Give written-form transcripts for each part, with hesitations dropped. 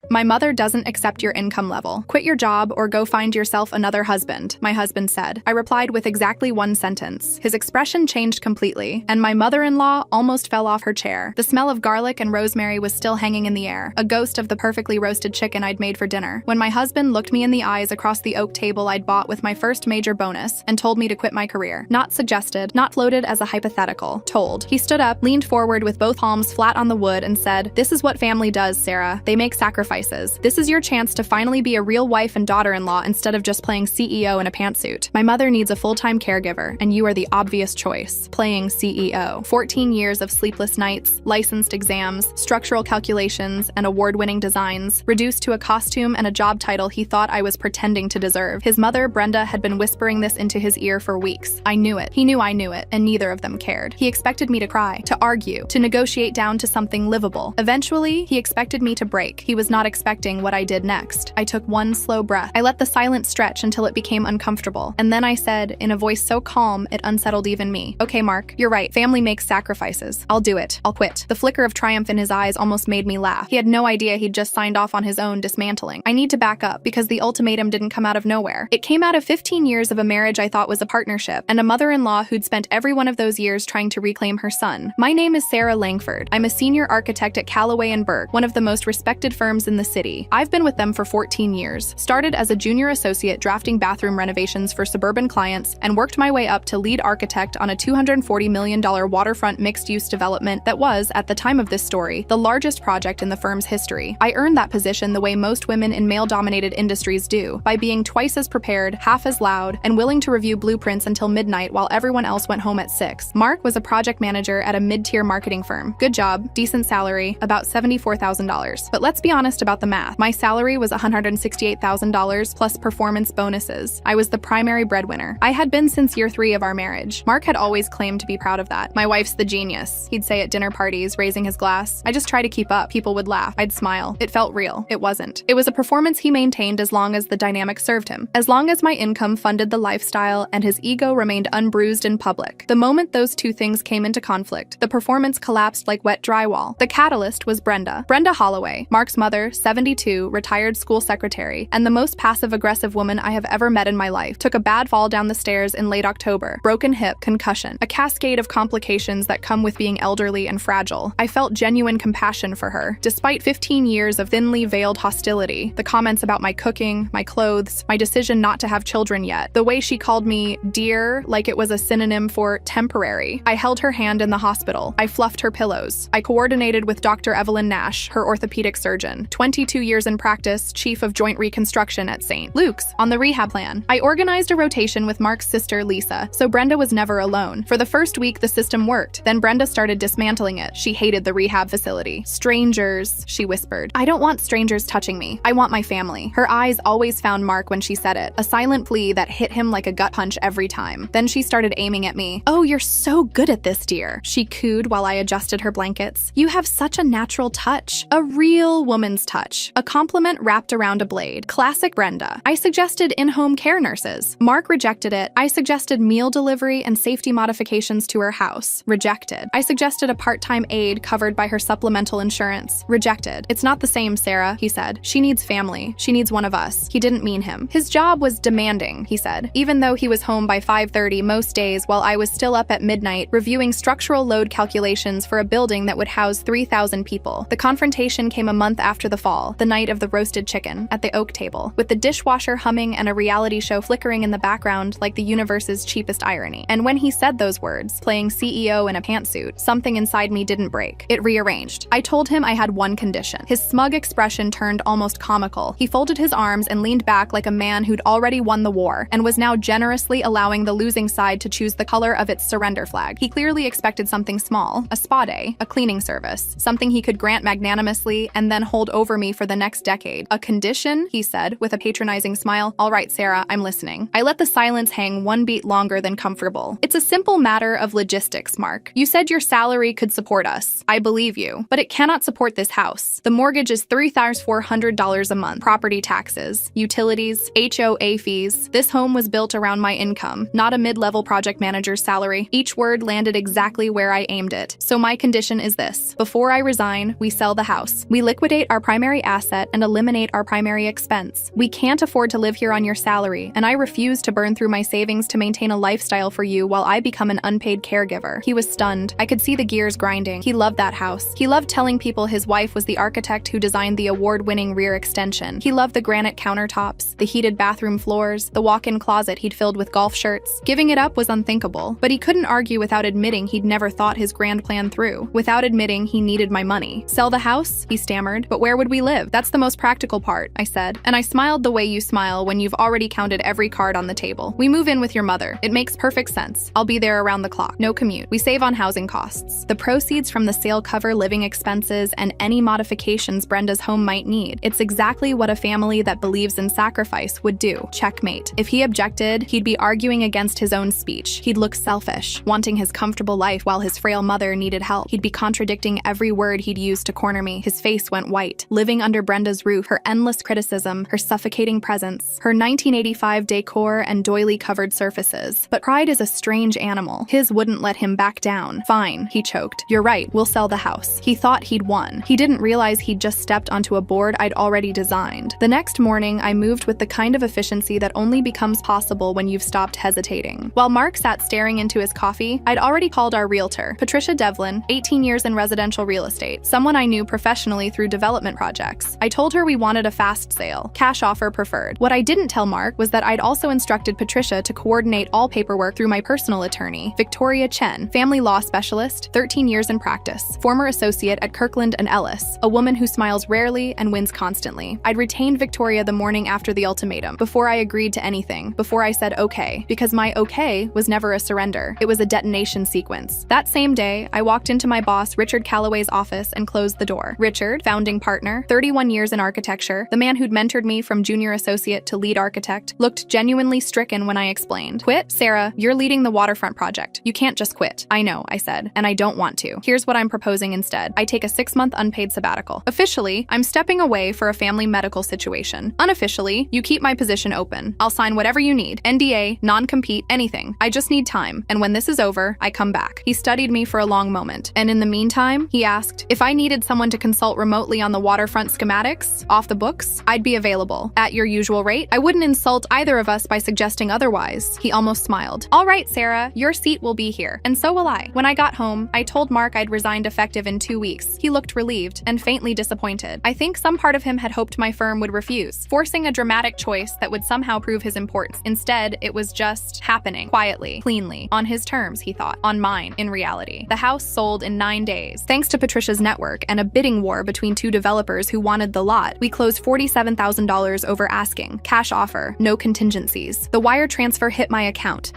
My mother doesn't accept your income level. Quit your job or go find yourself another husband, my husband said. I replied with exactly one sentence. His expression changed completely, and my mother-in-law almost fell off her chair. The smell of garlic and rosemary was still hanging in the air, a ghost of the perfectly roasted chicken I'd made for dinner, when my husband looked me in the eyes across the oak table I'd bought with my first major bonus and told me to quit my career. Not suggested, not floated as a hypothetical. Told. He stood up, leaned forward with both palms flat on the wood and said, "This is what family does, Sarah. They make sacrifices. This is your chance to finally be a real wife and daughter-in-law instead of just playing CEO in a pantsuit. My mother needs a full-time caregiver, and you are the obvious choice. Playing CEO. 14 years of sleepless nights, licensed exams, structural calculations, and award-winning designs, reduced to a costume and a job title he thought I was pretending to deserve. His mother, Brenda, had been whispering this into his ear for weeks. I knew it. He knew I knew it, and neither of them cared. He expected me to cry, to argue, to negotiate down to something livable. Eventually, he expected me to break. He was not expecting what I did next. I took one slow breath. I let the silence stretch until it became uncomfortable. And then I said, in a voice so calm it unsettled even me, "Okay, Mark, you're right. Family makes sacrifices. I'll do it. I'll quit." The flicker of triumph in his eyes almost made me laugh. He had no idea he'd just signed off on his own dismantling. I need to back up, because the ultimatum didn't come out of nowhere. It came out of 15 years of a marriage I thought was a partnership, and a mother-in-law who'd spent every one of those years trying to reclaim her son. My name is Sarah Langford. I'm a senior architect at Callaway & Burke, one of the most respected firms in the city. I've been with them for 14 years. Started as a junior associate drafting bathroom renovations for suburban clients and worked my way up to lead architect on a $240 million waterfront mixed-use development that was, at the time of this story, the largest project in the firm's history. I earned that position the way most women in male-dominated industries do, by being twice as prepared, half as loud, and willing to review blueprints until midnight while everyone else went home at 6. Mark was a project manager at a mid-tier marketing firm. Good job, decent salary, about $74,000. But let's be honest about the math. My salary was $168,000 plus performance bonuses. I was the primary breadwinner. I had been since year 3 of our marriage. Mark had always claimed to be proud of that. "My wife's the genius," he'd say at dinner parties, raising his glass. I just try to keep up. People would laugh. I'd smile. It felt real. It wasn't. It was a performance he maintained as long as the dynamic served him. As long as my income funded the lifestyle and his ego remained unbruised in public. The moment those two things came into conflict, the performance collapsed like wet drywall. The catalyst was Brenda. Brenda Holloway, Mark's mother, 72, retired school secretary, and the most passive-aggressive woman I have ever met in my life, took a bad fall down the stairs in late October. Broken hip, concussion, a cascade of complications that come with being elderly and fragile. I felt genuine compassion for her. Despite 15 years of thinly veiled hostility, the comments about my cooking, my clothes, my decision not to have children yet, the way she called me dear like it was a synonym for temporary. I held her hand in the hospital. I fluffed her pillows. I coordinated with Dr. Evelyn Nash, her orthopedic surgeon, 22 years in practice, chief of joint reconstruction at St. Luke's, on the rehab plan. I organized a rotation with Mark's sister, Lisa, so Brenda was never alone. For the first week, the system worked. Then Brenda started dismantling it. She hated the rehab facility. "Strangers," she whispered. "I don't want strangers touching me. I want my family." Her eyes always found Mark when she said it, a silent plea that hit him like a gut punch every time. Then she started aiming at me. "Oh, you're so good at this, dear," she cooed while I adjusted her blankets. "You have such a natural touch. A real woman's touch. A compliment wrapped around a blade. Classic Brenda." I suggested in-home care nurses. Mark rejected it. I suggested meal delivery and safety modifications to her house. Rejected. I suggested a part-time aide covered by her supplemental insurance. Rejected. "It's not the same, Sarah," he said. "She needs family. She needs one of us." He didn't mean him. His job was demanding, he said, even though he was home by 5:30 most days while I was still up at midnight reviewing structural load calculations for a building that would house 3,000 people. The confrontation came a month after the fall, the night of the roasted chicken, at the oak table, with the dishwasher humming and a reality show flickering in the background like the universe's cheapest irony. And when he said those words, playing CEO in a pantsuit, something inside me didn't break. It rearranged. I told him I had one condition. His smug expression turned almost comical. He folded his arms and leaned back like a man who'd already won the war and was now generously allowing the losing side to choose the color of its surrender flag. He clearly expected something small, a spa day, a cleaning service, something he could grant magnanimously and then hold over me for the next decade. "A condition?" he said, with a patronizing smile. "All right, Sarah, I'm listening." I let the silence hang one beat longer than comfortable. "It's a simple matter of logistics, Mark. You said your salary could support us. I believe you. But it cannot support this house. The mortgage is $3,400 a month. Property taxes, utilities, HOA fees. This home was built around my income, not a mid-level project manager's salary." Each word landed exactly where I aimed it. "So my condition is this. Before I resign, we sell the house. We liquidate our primary primary asset and eliminate our primary expense. We can't afford to live here on your salary, and I refuse to burn through my savings to maintain a lifestyle for you while I become an unpaid caregiver." He was stunned. I could see the gears grinding. He loved that house. He loved telling people his wife was the architect who designed the award-winning rear extension. He loved the granite countertops, the heated bathroom floors, the walk-in closet he'd filled with golf shirts. Giving it up was unthinkable, but he couldn't argue without admitting he'd never thought his grand plan through, without admitting he needed my money. "Sell the house?" he stammered. "But where would we live? That's the most practical part," I said, and I smiled the way you smile when you've already counted every card on the table. "We move in with your mother. It makes perfect sense. I'll be there around the clock. No commute. We save on housing costs. The proceeds from the sale cover living expenses and any modifications Brenda's home might need. It's exactly what a family that believes in sacrifice would do. Checkmate." If he objected, he'd be arguing against his own speech. He'd look selfish, wanting his comfortable life while his frail mother needed help. He'd be contradicting every word he'd used to corner me. His face went white. Living under Brenda's roof, her endless criticism, her suffocating presence, her 1985 decor and doily-covered surfaces. But pride is a strange animal. His wouldn't let him back down. "Fine," he choked. "You're right, we'll sell the house." He thought he'd won. He didn't realize he'd just stepped onto a board I'd already designed. The next morning, I moved with the kind of efficiency that only becomes possible when you've stopped hesitating. While Mark sat staring into his coffee, I'd already called our realtor, Patricia Devlin, 18 years in residential real estate, someone I knew professionally through development projects. I told her we wanted a fast sale, cash offer preferred. What I didn't tell Mark was that I'd also instructed Patricia to coordinate all paperwork through my personal attorney, Victoria Chen, family law specialist, 13 years in practice, former associate at Kirkland & Ellis, a woman who smiles rarely and wins constantly. I'd retained Victoria the morning after the ultimatum, before I agreed to anything, before I said okay, because my okay was never a surrender. It was a detonation sequence. That same day, I walked into my boss, Richard Calloway's office and closed the door. Richard, founding partner, 31 years in architecture, the man who'd mentored me from junior associate to lead architect, looked genuinely stricken when I explained. "Quit? Sarah, you're leading the waterfront project. You can't just quit." "I know," I said, "and I don't want to. Here's what I'm proposing instead. I take a 6-month unpaid sabbatical. Officially, I'm stepping away for a family medical situation. Unofficially, you keep my position open. I'll sign whatever you need. NDA, non-compete, anything. I just need time, and when this is over, I come back." He studied me for a long moment, and in the meantime, he asked, "If I needed someone to consult remotely on the waterfront schematics, off the books, I'd be available. At your usual rate? I wouldn't insult either of us by suggesting otherwise." He almost smiled. "All right, Sarah, your seat will be here, and so will I." When I got home, I told Mark I'd resigned effective in 2 weeks. He looked relieved and faintly disappointed. I think some part of him had hoped my firm would refuse, forcing a dramatic choice that would somehow prove his importance. Instead, it was just happening, quietly, cleanly, on his terms, he thought, on mine, in reality. The house sold in 9 days. Thanks to Patricia's network and a bidding war between 2 developers who wanted the lot, we closed $47,000 over asking, cash offer, no contingencies. The wire transfer hit my account,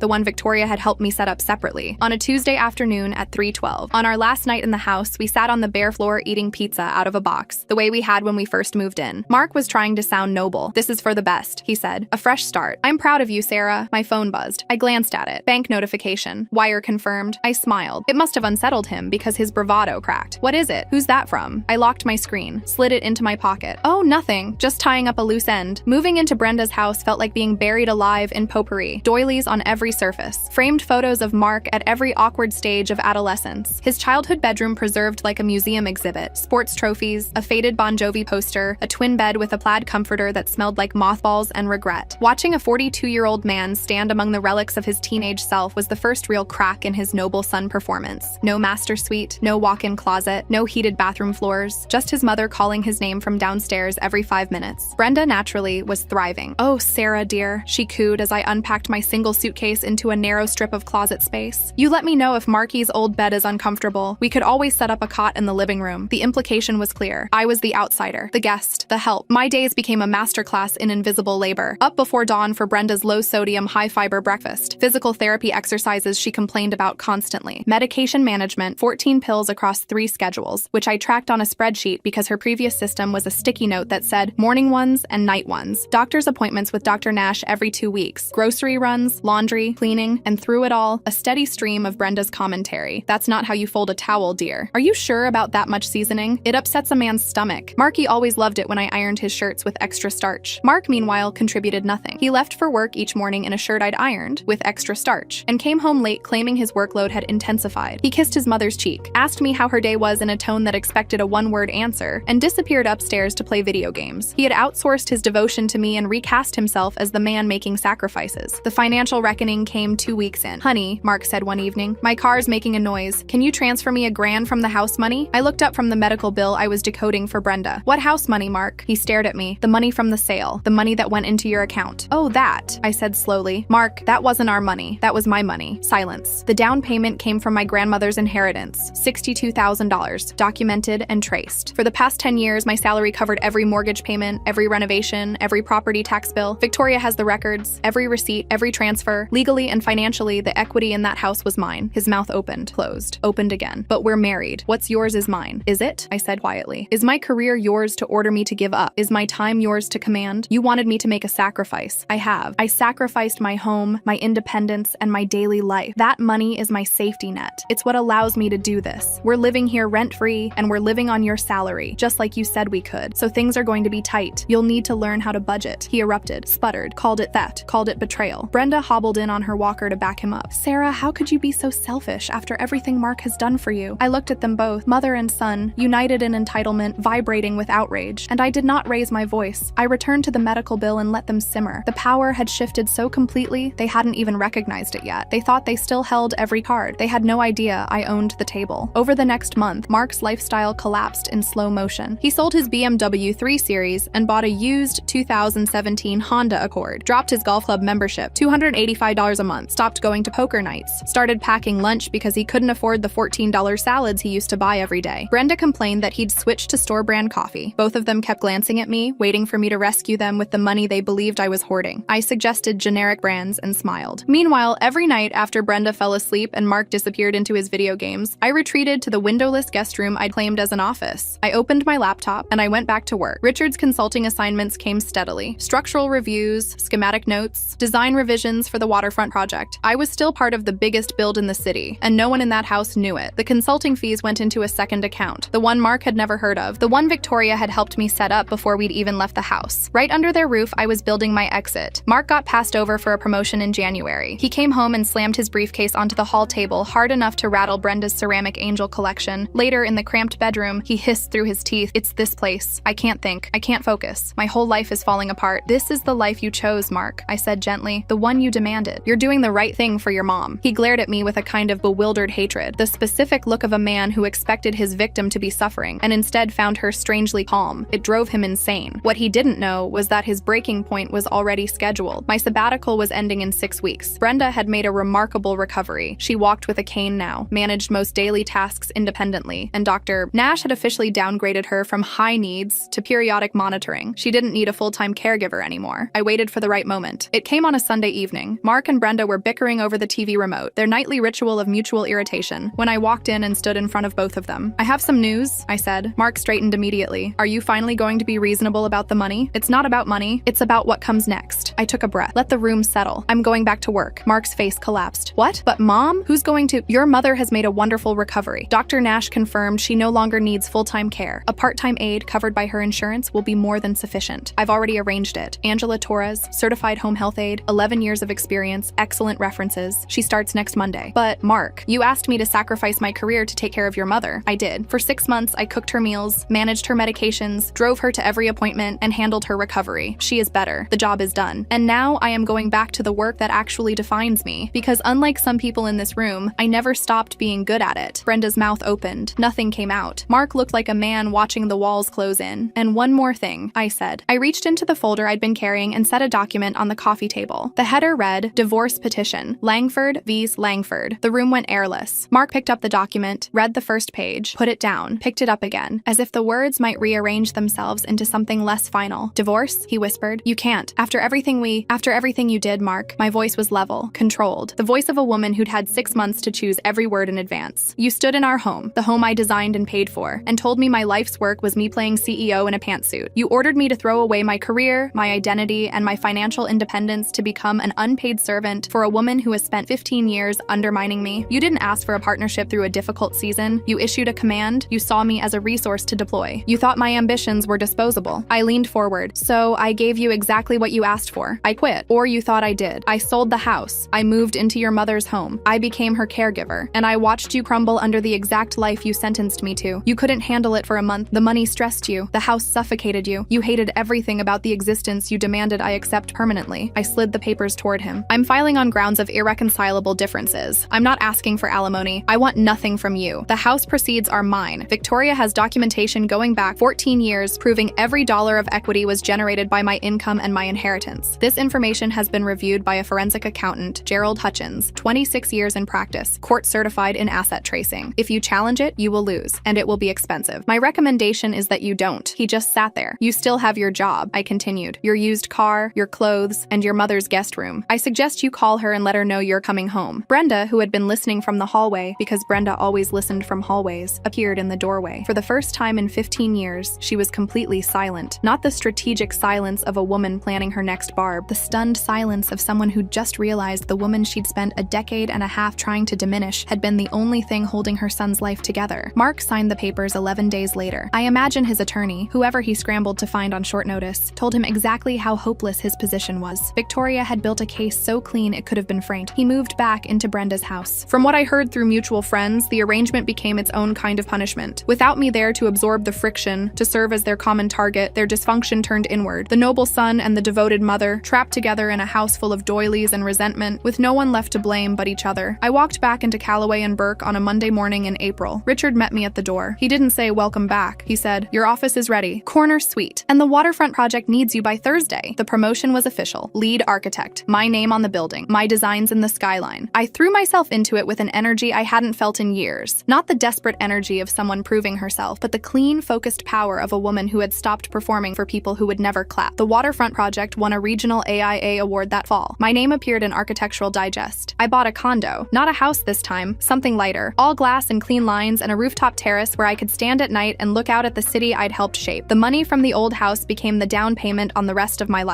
the one Victoria had helped me set up separately, on a Tuesday afternoon at 3:12. On our last night in the house, we sat on the bare floor eating pizza out of a box, the way we had when we first moved in. Mark was trying to sound noble. "This is for the best," he said. "A fresh start. I'm proud of you, Sarah." My phone buzzed. I glanced at it. Bank notification. Wire confirmed. I smiled. It must have unsettled him because his bravado cracked. "What is it? Who's that from?" I locked my screen, slid it into my pocket. "Oh, nothing. Just tying up a loose end." Moving into Brenda's house felt like being buried alive in potpourri. Doilies on every surface. Framed photos of Mark at every awkward stage of adolescence. His childhood bedroom preserved like a museum exhibit. Sports trophies, a faded Bon Jovi poster, a twin bed with a plaid comforter that smelled like mothballs and regret. Watching a 42-year-old man stand among the relics of his teenage self was the first real crack in his noble son performance. No master suite, no walk-in closet, no heated bathroom floors, just his mother calling his name from downstairs every 5 minutes. Brenda, naturally, was thriving. "Oh, Sarah, dear," she cooed as I unpacked my single suitcase into a narrow strip of closet space. "You let me know if Marky's old bed is uncomfortable. We could always set up a cot in the living room." The implication was clear. I was the outsider, the guest, the help. My days became a masterclass in invisible labor. Up before dawn for Brenda's low-sodium, high-fiber breakfast. Physical therapy exercises she complained about constantly. Medication management, 14 pills across 3 schedules, which I tracked on a spreadsheet because her previous system was a sticky note that said morning ones and night ones. Doctor's appointments with Dr. Nash every 2 weeks. Grocery runs, laundry, cleaning, and through it all, a steady stream of Brenda's commentary. "That's not how you fold a towel, dear. Are you sure about that much seasoning? It upsets a man's stomach." Marky always loved it when I ironed his shirts with extra starch. Mark, meanwhile, contributed nothing. He left for work each morning in a shirt I'd ironed, with extra starch, and came home late claiming his workload had intensified. He kissed his mother's cheek, asked me how her day was in a tone that expected a one-word answer and disappeared upstairs to play video games. He had outsourced his devotion to me and recast himself as the man making sacrifices. The financial reckoning came 2 weeks in. "Honey," Mark said one evening, "my car's making a noise. Can you transfer me $1,000 from the house money?" I looked up from the medical bill I was decoding for Brenda. "What house money, Mark?" He stared at me. "The money from the sale. The money that went into your account." "Oh, that," I said slowly. "Mark, that wasn't our money. That was my money." Silence. "The down payment came from my grandmother's inheritance. $62,000. Documented and traced. For the past 10 years, my salary covered every mortgage payment, every renovation, every property tax bill. Victoria has the records, every receipt, every transfer. Legally and financially, the equity in that house was mine." His mouth opened, closed, opened again. "But we're married. What's yours is mine." "Is it?" I said quietly. "Is my career yours to order me to give up? Is my time yours to command? You wanted me to make a sacrifice. I have. I sacrificed my home, my independence, and my daily life. That money is my safety net. It's what allows me to do this. We're living here rent-free, and we're living on your salary, just like you said we could. So things are going to be tight. You'll need to learn how to budget." He erupted, sputtered, called it theft, called it betrayal. Brenda hobbled in on her walker to back him up. "Sarah, how could you be so selfish after everything Mark has done for you?" I looked at them both, mother and son, united in entitlement, vibrating with outrage, and I did not raise my voice. I returned to the medical bill and let them simmer. The power had shifted so completely, they hadn't even recognized it yet. They thought they still held every card. They had no idea I owned the table. Over the next month, Mark's lifestyle collapsed in slow motion. He sold his BMW 3 Series and bought a used 2017 Honda Accord, dropped his golf club membership, $285 a month, stopped going to poker nights, started packing lunch because he couldn't afford the $14 salads he used to buy every day. Brenda complained that he'd switched to store-brand coffee. Both of them kept glancing at me, waiting for me to rescue them with the money they believed I was hoarding. I suggested generic brands and smiled. Meanwhile, every night after Brenda fell asleep and Mark disappeared into his video games, I retreated to the windowless guest room I'd claimed as an office. I opened my laptop and I went back to work. Richard's consulting assignments came steadily. Structural reviews, schematic notes, design revisions for the waterfront project. I was still part of the biggest build in the city, and no one in that house knew it. The consulting fees went into a second account, the one Mark had never heard of, the one Victoria had helped me set up before we'd even left the house. Right under their roof, I was building my exit. Mark got passed over for a promotion in January. He came home and slammed his briefcase onto the hall table hard enough to rattle Brenda's ceramic angel collection. Later, in the cramped bedroom, he hissed through his teeth, "It's this place. I can't think. I can't focus. My whole life is falling apart." "This is the life you chose, Mark," I said gently. "The one you demanded. You're doing the right thing for your mom." He glared at me with a kind of bewildered hatred, the specific look of a man who expected his victim to be suffering and instead found her strangely calm. It drove him insane. What he didn't know was that his breaking point was already scheduled. My sabbatical was ending in 6 weeks. Brenda had made a remarkable recovery. She walked with a cane now, managed most daily tasks independently, and Dr. Nash had officially downgraded her from high needs to periodic monitoring. She didn't need a full-time caregiver anymore. I waited for the right moment. It came on a Sunday evening. Mark and Brenda were bickering over the TV remote, their nightly ritual of mutual irritation, when I walked in and stood in front of both of them. "I have some news," I said. Mark straightened immediately. "Are you finally going to be reasonable about the money?" "It's not about money. It's about what comes next." I took a breath. Let the room settle. "I'm going back to work." Mark's face collapsed. "What? But Mom? Who's going to—" "Your mother has made a wonderful recovery. Dr. Nash confirmed she no longer needs full-time care. A part-time aide covered by her insurance will be more than sufficient. I've already arranged it. Angela Torres, certified home health aide, 11 years of experience, excellent references. She starts next Monday." "But Mark, you asked me to sacrifice my career to take care of your mother." "I did. For 6 months, I cooked her meals, managed her medications, drove her to every appointment, and handled her recovery. She is better. The job is done. And now I am going back to the work that actually defines me. Because unlike some people in this room, I never stopped being good at it." Brenda's mouth opened. Nothing came out. Mark looked like a man watching the walls close in. "And one more thing," I said. I reached into the folder I'd been carrying and set a document on the coffee table. The header read, "Divorce Petition. Langford vs. Langford." The room went airless. Mark picked up the document, read the first page, put it down, picked it up again, as if the words might rearrange themselves into something less final. "Divorce?" he whispered. "You can't. After everything you did, Mark." My voice was level, controlled, the voice of a woman who'd had 6 months to choose every word in advance. "You stood in our home, the home I designed and paid for, and told me my life's work was me playing CEO in a pantsuit. You ordered me to throw away my career, my identity, and my financial independence to become an unpaid servant for a woman who has spent 15 years undermining me. You didn't ask for a partnership through a difficult season. You issued a command. You saw me as a resource to deploy. You thought my ambitions were disposable." I leaned forward. "So I gave you exactly what you asked for. I quit. Or you thought I did. I sold the house. I moved into your mother's home. I became her caregiver. And I watched you crumble under the exact life you sentenced me to. You couldn't handle handle it for a month. The money stressed you. The house suffocated you. You hated everything about the existence you demanded I accept permanently. I slid the papers toward him. I'm filing on grounds of irreconcilable differences. I'm not asking for alimony. I want nothing from you. The house proceeds are mine. Victoria has documentation going back 14 years proving every dollar of equity was generated by my income and my inheritance. This information has been reviewed by a forensic accountant, Gerald Hutchins, 26 years in practice, court certified in asset tracing. If you challenge it, you will lose, and it will be expensive. My recommendation is that you don't. He just sat there. You still have your job, I continued. Your used car, your clothes, and your mother's guest room. I suggest you call her and let her know you're coming home. Brenda, who had been listening from the hallway, because Brenda always listened from hallways, appeared in the doorway. For the first time in 15 years, she was completely silent. Not the strategic silence of a woman planning her next barb, the stunned silence of someone who'd just realized the woman she'd spent a decade and a half trying to diminish had been the only thing holding her son's life together. Mark signed the papers 11 days later. I imagine his attorney, whoever he scrambled to find on short notice, told him exactly how hopeless his position was. Victoria had built a case so clean it could have been franked. He moved back into Brenda's house. From what I heard through mutual friends, the arrangement became its own kind of punishment. Without me there to absorb the friction, to serve as their common target, their dysfunction turned inward. The noble son and the devoted mother, trapped together in a house full of doilies and resentment, with no one left to blame but each other. I walked back into Callaway and Burke on a Monday morning in April. Richard met me at the door. He didn't say welcome back. He said, "Your office is ready. Corner suite. And the waterfront project needs you by Thursday." The promotion was official. Lead architect. My name on the building. My designs in the skyline. I threw myself into it with an energy I hadn't felt in years. Not the desperate energy of someone proving herself, but the clean, focused power of a woman who had stopped performing for people who would never clap. The waterfront project won a regional AIA award that fall. My name appeared in Architectural Digest. I bought a condo. Not a house this time, something lighter. All glass and clean lines and a rooftop terrace where I could stand at night and look out at the city I'd helped shape. The money from the old house became the down payment on the rest of my life.